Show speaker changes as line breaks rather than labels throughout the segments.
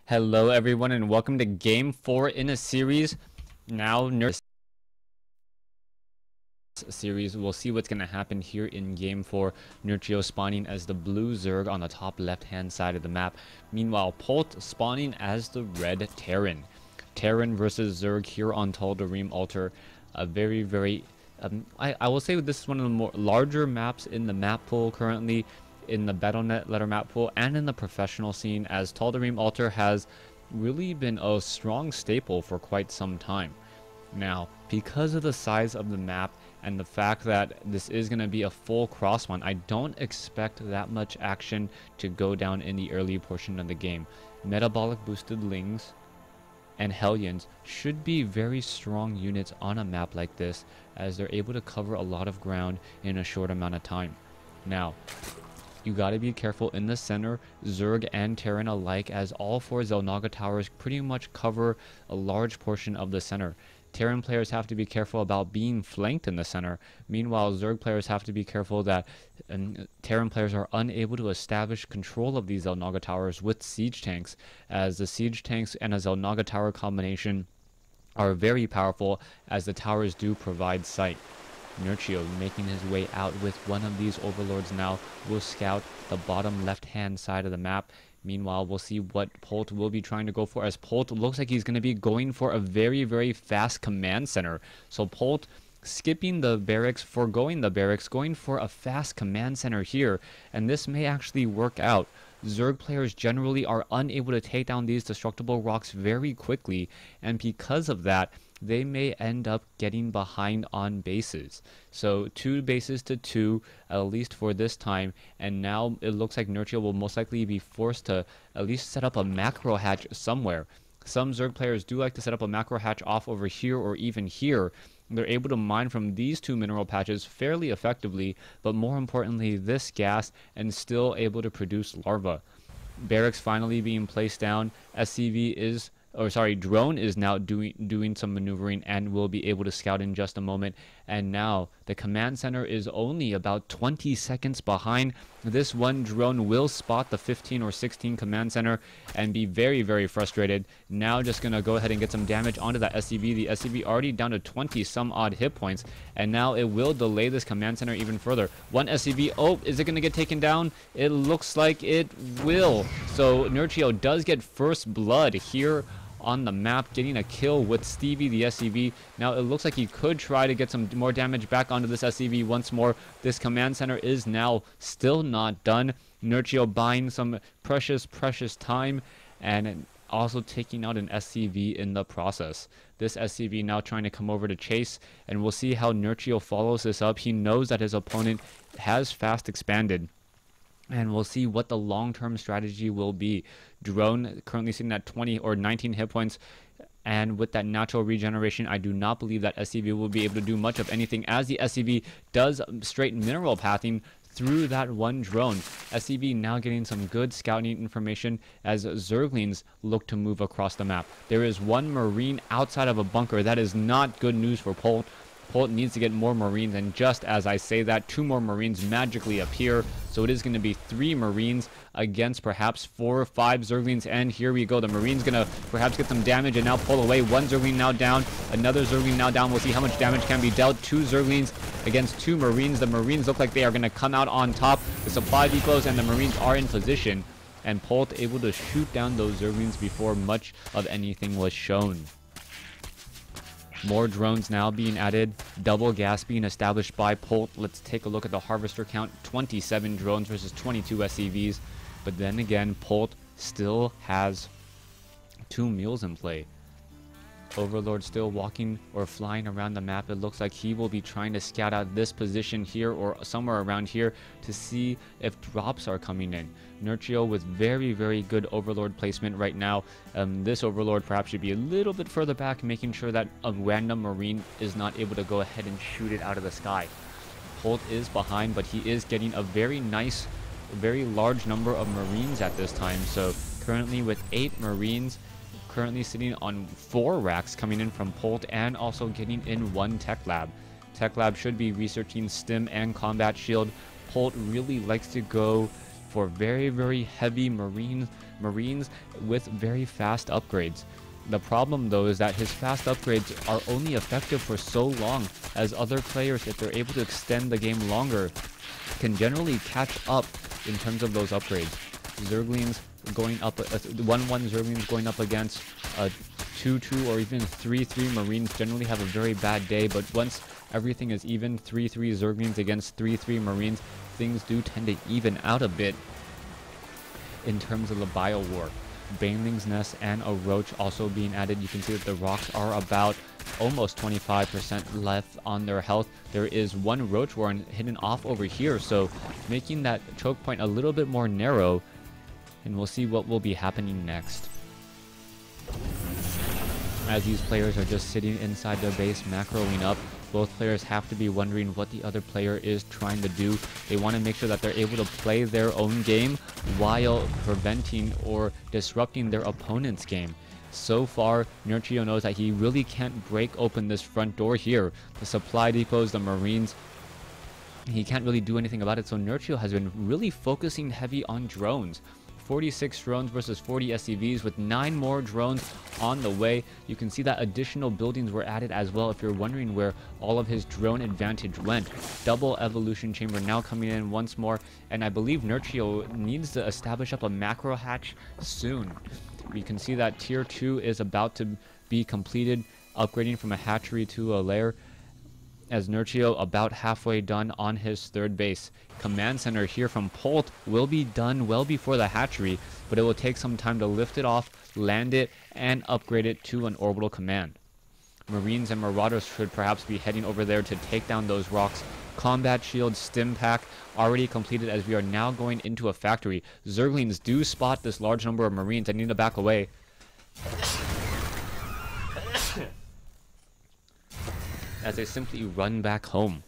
Hello everyone and welcome to game 4 in a series. Now series, we'll see what's going to happen here in game 4. Nerchio spawning as the blue Zerg on the top left hand side of the map. Meanwhile, Polt spawning as the red Terran. Terran versus Zerg here on Tal'Darim Altar. A very I will say this is one of the more larger maps in the map pool currently, in the Battle.net letter map pool, and in the professional scene, as Tal'Darim Altar has really been a strong staple for quite some time. Now, because of the size of the map and the fact that this is going to be a full cross one, I don't expect that much action to go down in the early portion of the game. Metabolic boosted Lings and Hellions should be very strong units on a map like this, as they're able to cover a lot of ground in a short amount of time. Now, you gotta be careful in the center, Zerg and Terran alike, as all 4 Xel'Naga towers pretty much cover a large portion of the center. Terran players have to be careful about being flanked in the center. Meanwhile, Zerg players have to be careful that Terran players are unable to establish control of these Xel'Naga towers with siege tanks, as the siege tanks and a Xel'Naga tower combination are very powerful, as the towers do provide sight. Nerchio making his way out with one of these overlords now will scout the bottom left hand side of the map. Meanwhile, we'll see what Polt will be trying to go for, as Polt looks like he's going to be going for a very fast command center. So Polt skipping the barracks, foregoing the barracks, going for a fast command center here, and this may actually work out. Zerg players generally are unable to take down these destructible rocks very quickly, and because of that, they may end up getting behind on bases. So 2 bases to 2, at least for this time, and now it looks like Nerchio will most likely be forced to at least set up a macro hatch somewhere. Some Zerg players do like to set up a macro hatch off over here or even here. They're able to mine from these 2 mineral patches fairly effectively, but more importantly this gas, and still able to produce larvae. Barracks finally being placed down. Drone is now doing some maneuvering and will be able to scout in just a moment. And now the command center is only about 20 seconds behind. This one drone will spot the 15 or 16 command center and be very frustrated. Now just gonna go ahead and get some damage onto that SCV. The SCV already down to 20 some odd hit points, and now it will delay this command center even further. One SCV, oh, is it gonna get taken down? It looks like it will. So Nerchio does get first blood here on the map, getting a kill with Stevie the SCV. Now it looks like he could try to get some more damage back onto this SCV once more. This command center is now still not done. Nerchio buying some precious time and also taking out an SCV in the process. This SCV now trying to come over to chase, and we'll see how Nerchio follows this up. He knows that his opponent has fast expanded, and we'll see what the long-term strategy will be. Drone currently sitting at 20 or 19 hit points, and with that natural regeneration, I do not believe that SCV will be able to do much of anything, as the SCV does straight mineral pathing through that one drone. SCV now getting some good scouting information as Zerglings look to move across the map. There is one Marine outside of a bunker. That is not good news for Polt. Polt needs to get more Marines, and just as I say that, 2 more Marines magically appear. So it is going to be 3 Marines against perhaps 4 or 5 Zerglings, and here we go. The Marine's going to perhaps get some damage and now pull away. 1 Zergling now down, another Zergling now down. We'll see how much damage can be dealt. 2 Zerglings against 2 Marines. The Marines look like they are going to come out on top. The supply depots and the Marines are in position, and Polt able to shoot down those Zerglings before much of anything was shown. More drones now being added, double gas being established by Polt. Let's take a look at the harvester count. 27 drones versus 22 SCVs. But then again, Polt still has 2 mules in play. Overlord still walking or flying around the map. It looks like he will be trying to scout out this position here or somewhere around here to see if drops are coming in. Nerchio with very good Overlord placement right now. This Overlord perhaps should be a little bit further back, making sure that a random Marine is not able to go ahead and shoot it out of the sky. Polt is behind, but he is getting a very large number of Marines at this time. So currently with 8 Marines, currently sitting on 4 racks coming in from Polt, and also getting in 1 tech lab. Tech lab should be researching stim and combat shield. Polt really likes to go for very, very heavy marines with very fast upgrades. The problem though is that his fast upgrades are only effective for so long, as other players, if they're able to extend the game longer, can generally catch up in terms of those upgrades. Zerglings going up, 1-1 Zerglings going up against 2-2 or even 3-3 Marines generally have a very bad day, but once everything is even, 3-3 Zerglings against 3-3 Marines, things do tend to even out a bit in terms of the Bio War. Baneling's Nest and a Roach also being added. You can see that the rocks are about almost 25% left on their health. There is one Roach Warren hidden off over here, so making that choke point a little bit more narrow, and we'll see what will be happening next. As these players are just sitting inside their base macroing up, both players have to be wondering what the other player is trying to do. They want to make sure that they're able to play their own game while preventing or disrupting their opponent's game. So far, Nerchio knows that he really can't break open this front door here. The supply depots, the Marines, he can't really do anything about it, so Nerchio has been really focusing heavy on drones. 46 drones versus 40 SCVs with 9 more drones on the way. You can see that additional buildings were added as well if you're wondering where all of his drone advantage went. Double evolution chamber now coming in once more, and I believe Nerchio needs to establish up a macro hatch soon. We can see that tier 2 is about to be completed, upgrading from a hatchery to a lair, as Nerchio about halfway done on his third base. Command center here from Polt will be done well before the hatchery, but it will take some time to lift it off, land it, and upgrade it to an orbital command. Marines and Marauders should perhaps be heading over there to take down those rocks. Combat shield stim pack already completed, as we are now going into a factory. Zerglings do spot this large number of Marines and need to back away. As they simply run back home.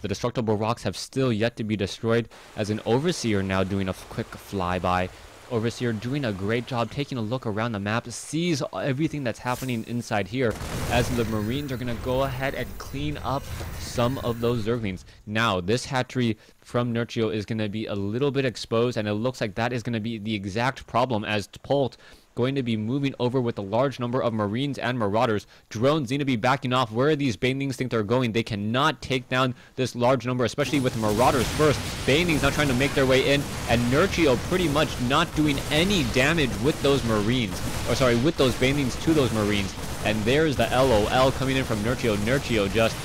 The destructible rocks have still yet to be destroyed, as an Overseer now doing a quick flyby. Overseer doing a great job taking a look around the map, sees everything that's happening inside here, as the Marines are going to go ahead and clean up some of those Zerglings. Now, this hatchery from Nerchio is going to be a little bit exposed, and it looks like that is going to be the exact problem, as Polt going to be moving over with a large number of Marines and Marauders. Drones need to be backing off. Where these Banelings think they're going, they cannot take down this large number, especially with Marauders first. Banelings now trying to make their way in, and Nerchio pretty much not doing any damage with those Marines, or sorry, with those Banelings to those Marines. And there's the LOL coming in from Nerchio. Nerchio just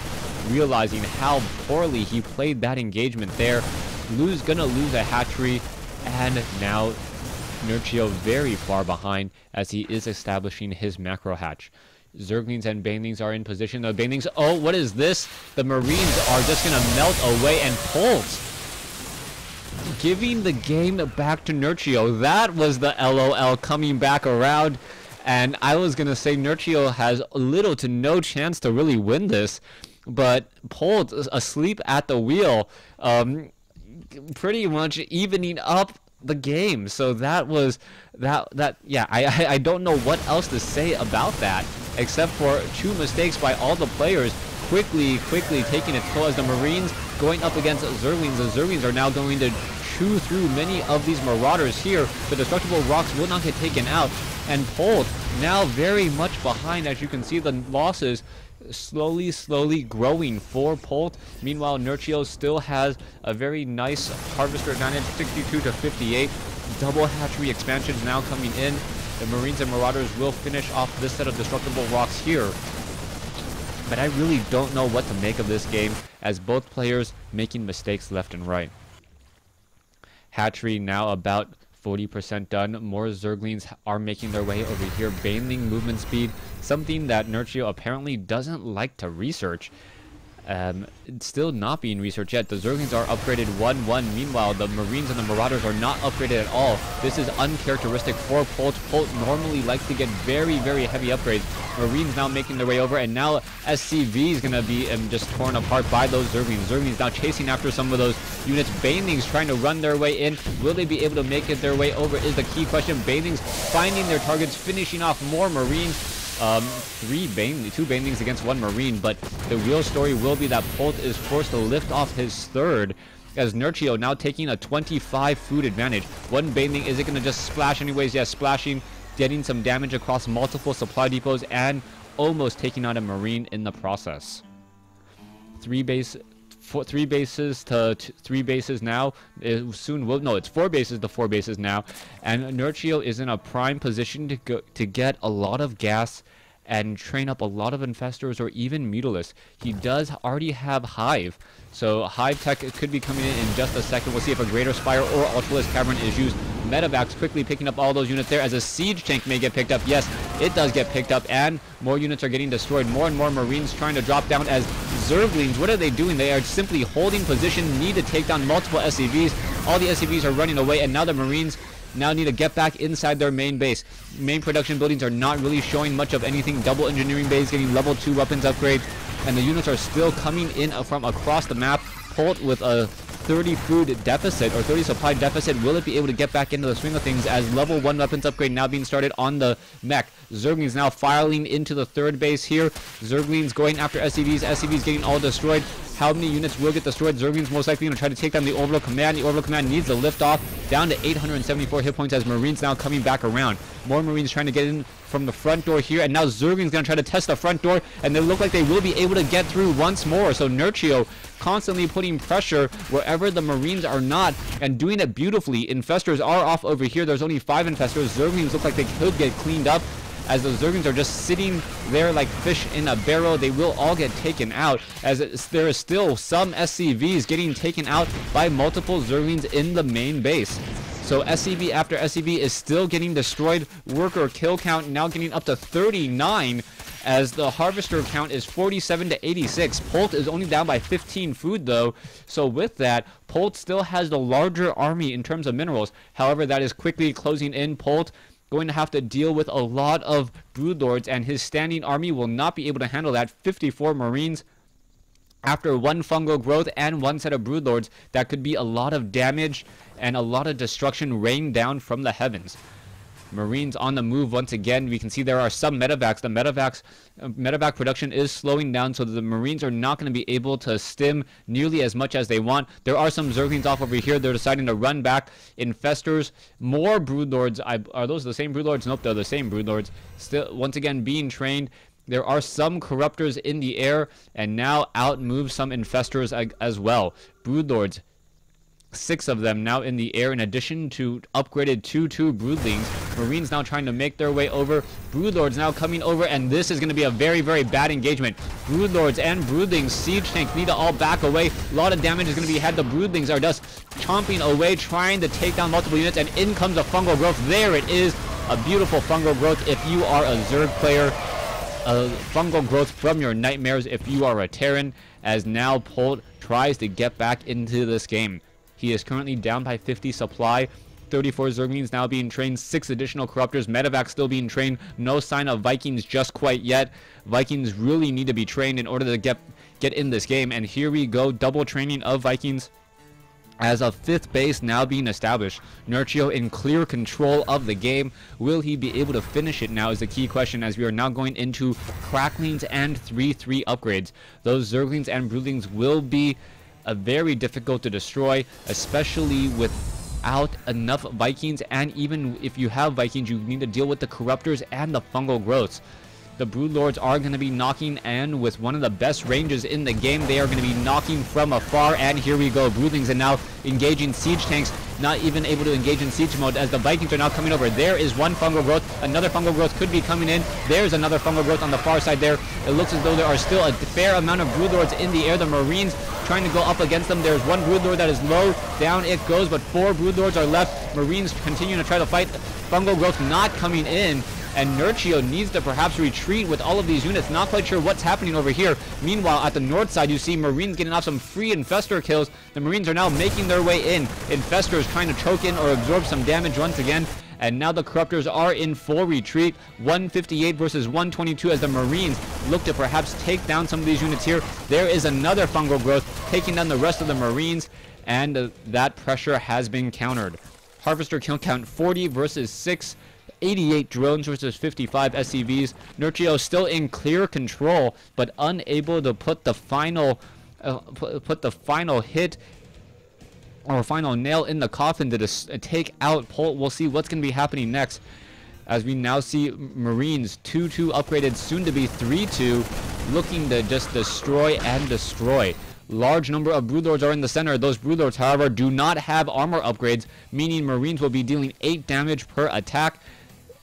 realizing how poorly he played that engagement there. Gonna lose a hatchery, and now Nerchio very far behind as he is establishing his macro hatch. Zerglings and Banelings are in position. The Banelings, oh, what is this? The Marines are just going to melt away, and Polt giving the game back to Nerchio. That was the LOL coming back around, and I was going to say Nerchio has little to no chance to really win this, but Polt asleep at the wheel, pretty much evening up the game. So that was yeah, I don't know what else to say about that, except for 2 mistakes by all the players, quickly taking its toll, as the Marines going up against Zerglings. The Zerglings are now going to chew through many of these Marauders here. The destructible rocks will not get taken out, and Polt now very much behind. As you can see, the losses slowly growing for Polt. Meanwhile, Nerchio still has a very nice harvester advantage, 62 to 58. Double hatchery expansions now coming in. The Marines and Marauders will finish off this set of destructible rocks here. But I really don't know what to make of this game, as both players making mistakes left and right. Hatchery now about 40% done. More Zerglings are making their way over here. Baneling movement speed, something that Nerchio apparently doesn't like to research. It's still not being researched yet. The Zerglings are upgraded 1-1. Meanwhile, the Marines and the Marauders are not upgraded at all. This is uncharacteristic for Polt. Polt normally likes to get very heavy upgrades. Marines now making their way over, and now SCV is going to be just torn apart by those Zerglings. Zerglings now chasing after some of those units. Banelings trying to run their way in. Will they be able to make it their way over is the key question. Banelings finding their targets, finishing off more Marines. 2 Banelings against 1 Marine, but the real story will be that Polt is forced to lift off his third, as Nerchio now taking a 25 food advantage. One bathing, is it going to just splash anyways? Yes, splashing, getting some damage across multiple supply depots and almost taking out a Marine in the process. Three bases to three bases now. It soon will, no, it's 4 bases to 4 bases now, and Nerchio is in a prime position to get a lot of gas and train up a lot of infestors or even mutalisks. He does already have Hive, so Hive tech could be coming in just a second. We'll see if a Greater Spire or Ultralisk Cavern is used. Medevacs quickly picking up all those units there, as a siege tank may get picked up. Yes, it does get picked up, and more units are getting destroyed. More and more Marines trying to drop down, as Zerglings, what are they doing? They are simply holding position, need to take down multiple SCVs. All the SCVs are running away, and now the Marines now need to get back inside their main base. Main production buildings are not really showing much of anything. Double engineering base getting level 2 weapons upgrade, and the units are still coming in from across the map. Polt with a 30 food deficit or 30 supply deficit. Will it be able to get back into the swing of things, as level 1 weapons upgrade now being started on the mech? Zerglings now filing into the third base here. Zerglings going after SCVs. SCVs getting all destroyed. How many units will get destroyed? Zerglings most likely going to try to take down the Orbital Command. The Orbital Command needs to lift off down to 874 hit points, as Marines now coming back around. More Marines trying to get in from the front door here, and now Zerglings going to try to test the front door, and they look like they will be able to get through once more. So Nerchio constantly putting pressure wherever the Marines are not, and doing it beautifully. Infestors are off over here. There's only 5 infestors. Zerglings look like they could get cleaned up, as the Zerglings are just sitting there like fish in a barrel. They will all get taken out, as there is still some SCVs getting taken out by multiple Zerglings in the main base. So SCV after SCV is still getting destroyed. Worker kill count now getting up to 39, as the harvester count is 47 to 86. Polt is only down by 15 food though, so with that, Polt still has the larger army in terms of minerals. However, that is quickly closing in. Polt going to have to deal with a lot of broodlords, and his standing army will not be able to handle that. 54 Marines after 1 fungal growth and 1 set of broodlords. That could be a lot of damage and a lot of destruction rained down from the heavens. Marines on the move once again. We can see there are some medevacs. The medevac production is slowing down, so the Marines are not going to be able to stim nearly as much as they want. There are some Zerglings off over here. They're deciding to run back. Infestors, more broodlords. Are those the same broodlords? Nope, they're the same broodlords. Still, once again, being trained. There are some corruptors in the air, and now out move some infestors as well. Broodlords, 6 of them now in the air, in addition to upgraded 2 broodlings. Marines now trying to make their way over. Broodlords now coming over, and this is going to be a very, very bad engagement. Broodlords and broodlings, siege tanks need to all back away. A lot of damage is going to be had. The broodlings are just chomping away, trying to take down multiple units, and in comes a fungal growth. There it is, a beautiful fungal growth if you are a Zerg player. A fungal growth from your nightmares if you are a Terran, as now Polt tries to get back into this game. He is currently down by 50 supply. 34 Zerglings now being trained, 6 additional corruptors. Medevac still being trained. No sign of Vikings just quite yet. Vikings really need to be trained in order to get in this game. And here we go, double training of Vikings, as a 5th base now being established. Nerchio in clear control of the game. Will he be able to finish it now is the key question, as we are now going into cracklings and 3/3 upgrades. Those Zerglings and broodlings will be very difficult to destroy, especially without enough Vikings, and even if you have Vikings, you need to deal with the corruptors and the fungal growths. The broodlords are going to be knocking, and with one of the best ranges in the game, they are going to be knocking from afar. And here we go, broodlings are now engaging siege tanks, not even able to engage in siege mode, as the Vikings are now coming over. There is 1 fungal growth. Another fungal growth could be coming in. There's another fungal growth on the far side there. It looks as though there are still a fair amount of broodlords in the air. The Marines trying to go up against them. There's 1 broodlord that is low. Down it goes, but 4 broodlords are left. Marines continuing to try to fight. Fungal growth not coming in, and Nerchio needs to perhaps retreat with all of these units. Not quite sure what's happening over here. Meanwhile, at the north side, you see Marines getting off some free infestor kills. The Marines are now making their way in. Infestors trying to choke in or absorb some damage once again. And now the corruptors are in full retreat. 158 versus 122, as the Marines look to perhaps take down some of these units here. There is another fungal growth taking down the rest of the Marines, and that pressure has been countered. Harvester kill count 40 versus 6. 88 drones versus 55 SCVs. Nerchio still in clear control, but unable to put the final hit Our final nail in the coffin to take out Polt. We'll see what's going to be happening next, as we now see Marines 2-2 upgraded, soon to be 3-2, looking to just destroy and destroy. Large number of Broodlords are in the center. Those Broodlords, however, do not have armor upgrades, meaning Marines will be dealing 8 damage per attack.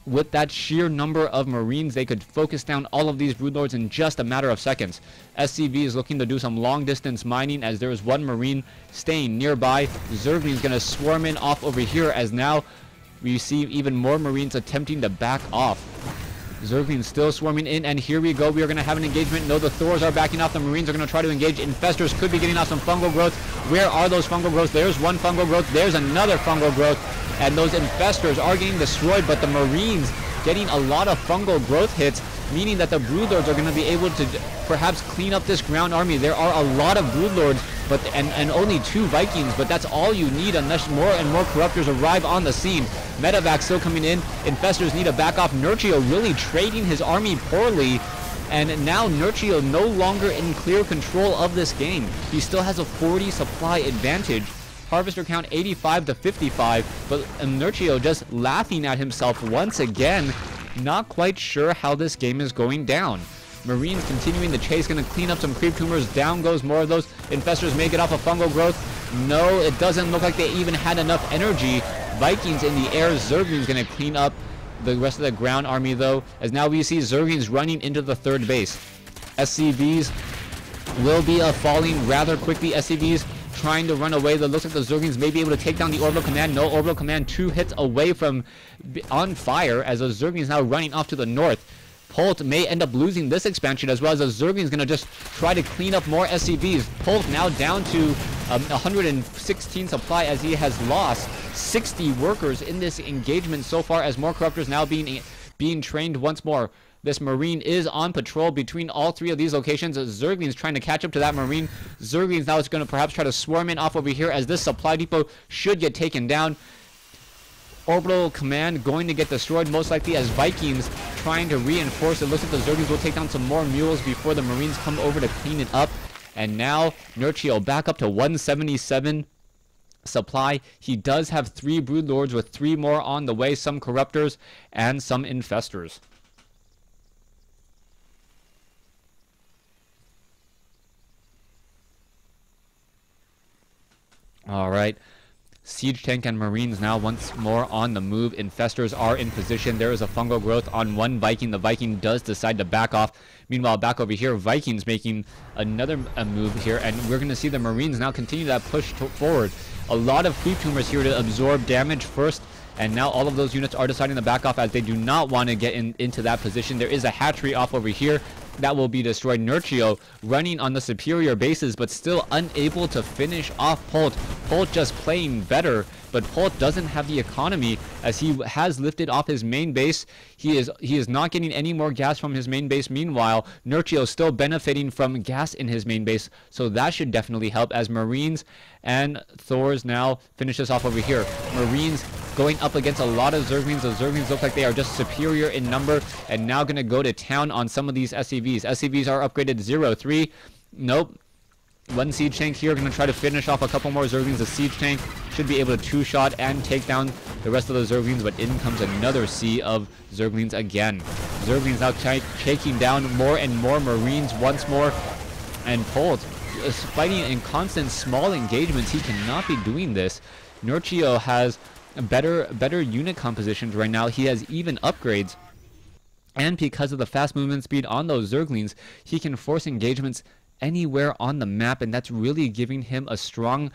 With that sheer number of Marines, they could focus down all of these Broodlords in just a matter of seconds. SCV is looking to do some long-distance mining, as there is one Marine staying nearby. Zerglings is going to swarm in off over here, as now we see even more Marines attempting to back off. Zerglings still swarming in, and here we go. We are going to have an engagement. No, the Thors are backing off. The Marines are going to try to engage. Infestors could be getting off some fungal growth. Where are those fungal growths? There's one fungal growth. There's another fungal growth. And those Infestors are getting destroyed, but the Marines getting a lot of fungal growth hits, meaning that the Broodlords are going to be able to perhaps clean up this ground army. There are a lot of Broodlords, but and only 2 Vikings, but that's all you need unless more and more Corruptors arrive on the scene. Medevac still coming in. Infestors need to back off. Nerchio really trading his army poorly, and now Nerchio no longer in clear control of this game. He still has a 40 supply advantage. Harvester count 85 to 55, but Nerchio just laughing at himself once again, not quite sure how this game is going down. Marines continuing the chase, going to clean up some creep tumors. Down goes more of those. Infestors may get off a fungal growth. No, it doesn't look like they even had enough energy. Vikings in the air. Zerglings going to clean up the rest of the ground army, though, as now we see Zerglings running into the 3rd base. SCVs will be falling rather quickly. SCVs trying to run away. It looks like the Zerglings may be able to take down the Orbital Command. No, Orbital Command 2 hits away from on fire, as the Zerglings now running off to the north. Polt may end up losing this expansion, as well as the Zerglings going to just try to clean up more SCVs. Polt now down to 116 supply, as he has lost 60 workers in this engagement so far, as more Corruptors now being trained once more. This Marine is on patrol between all 3 of these locations. Zerglings trying to catch up to that Marine. Zerglings now is going to perhaps try to swarm in off over here, as this supply depot should get taken down. Orbital Command going to get destroyed, most likely, as Vikings trying to reinforce. It looks like the Zerglings will take down some more mules before the Marines come over to clean it up. And now Nerchio back up to 177 supply. He does have 3 Broodlords, with 3 more on the way, some Corruptors and some Infestors. All right. Siege tank and Marines now once more on the move. Infestors are in position. There is a fungal growth on one Viking. The Viking does decide to back off. Meanwhile, back over here, Vikings making another move here, and we're going to see the Marines now continue that push forward. A lot of creep tumors here to absorb damage first, and now all of those units are deciding to back off, as they do not want to get into that position. There is a hatchery off over here that will be destroyed. Nerchio running on the superior bases, but still unable to finish off Polt. Polt just playing better, but Polt doesn't have the economy, as he has lifted off his main base. He is not getting any more gas from his main base. Meanwhile, Nerchio is still benefiting from gas in his main base, so that should definitely help, as Marines and Thors now finish this off over here. Marines going up against a lot of Zerglings. The Zerglings look like they are just superior in number, and now going to go to town on some of these SCVs. SCVs are upgraded 0-3. Nope. One siege tank here, going to try to finish off a couple more Zerglings. The siege tank should be able to 2-shot and take down the rest of the Zerglings, but in comes another sea of Zerglings again. Zerglings now taking down more and more Marines once more, and Polt is fighting in constant small engagements. He cannot be doing this. Nerchio has better unit compositions right now. He has even upgrades, and because of the fast movement speed on those Zerglings, he can force engagements anywhere on the map, and that's really giving him a strong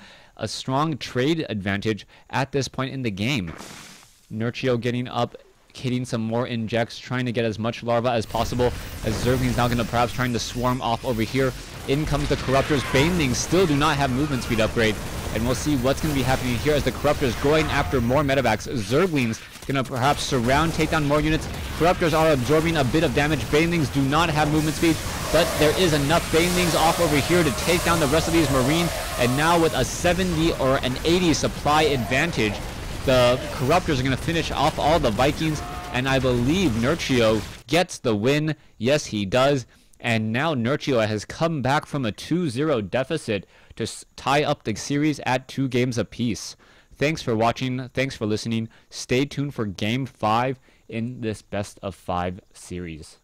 trade advantage at this point in the game. Nerchio getting up, hitting some more injects, trying to get as much larva as possible, as Zerglings now going to perhaps trying to swarm off over here. In comes the Corruptors. Banelings still do not have movement speed upgrade, and we'll see what's going to be happening here as the Corruptors going after more medevacs. Zerglings going to perhaps surround, take down more units. Corruptors are absorbing a bit of damage. Banelings do not have movement speed, but there is enough Banelings off over here to take down the rest of these Marines, and now with a 70 or an 80 supply advantage, the Corruptors are going to finish off all the Vikings, and I believe Nerchio gets the win. Yes, he does. And now Nerchio has come back from a 2-0 deficit to tie up the series at 2 games apiece. Thanks for watching. Thanks for listening. Stay tuned for Game 5 in this best of 5 series.